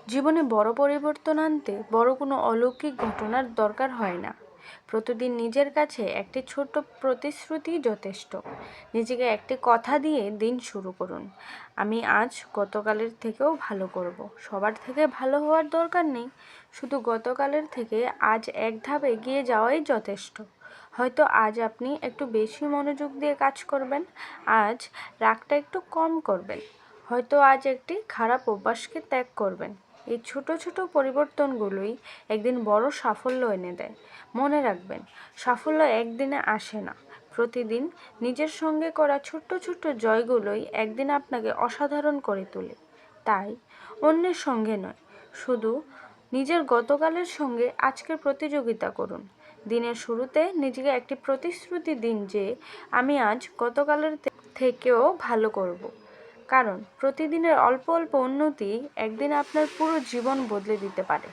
জীবনে বড় পরিবর্তন আনতে বড় কোনো অলৌকিক ঘটনার দরকার হয় না। প্রতিদিন নিজের কাছে একটি ছোট্ট প্রতিশ্রুতি যথেষ্ট। নিজেকে একটি কথা দিয়ে দিন শুরু করুন। আমি আজ গতকালের থেকেও ভালো করব। সবার থেকে ভালো হওয়ার দরকার নেই, শুধু গতকালের থেকে আজ এক ধাপ এগিয়ে যাওয়াই যথেষ্ট। হয়তো আজ আপনি একটু বেশি মনোযোগ দিয়ে কাজ করবেন, আজ রাগটা একটু কম করবেন, হয়তো আজ একটি খারাপ অভ্যাসকে ত্যাগ করবেন। এই ছোট ছোট পরিবর্তনগুলোই একদিন বড় সাফল্য এনে দেয়। মনে রাখবেন, সাফল্য একদিনে আসে না। প্রতিদিন নিজের সঙ্গে করা ছোট্ট ছোট্ট জয়গুলোই একদিন আপনাকে অসাধারণ করে তোলে। তাই অন্যের সঙ্গে নয়, শুধু নিজের গতকালের সঙ্গে আজকের প্রতিযোগিতা করুন। দিনের শুরুতে নিজেকে একটি প্রতিশ্রুতি দিন যে আমি আজ গতকালের থেকেও ভালো করব। কারণ প্রতিদিনের অল্প অল্প উন্নতি একদিন আপনার পুরো জীবন বদলে দিতে পারে।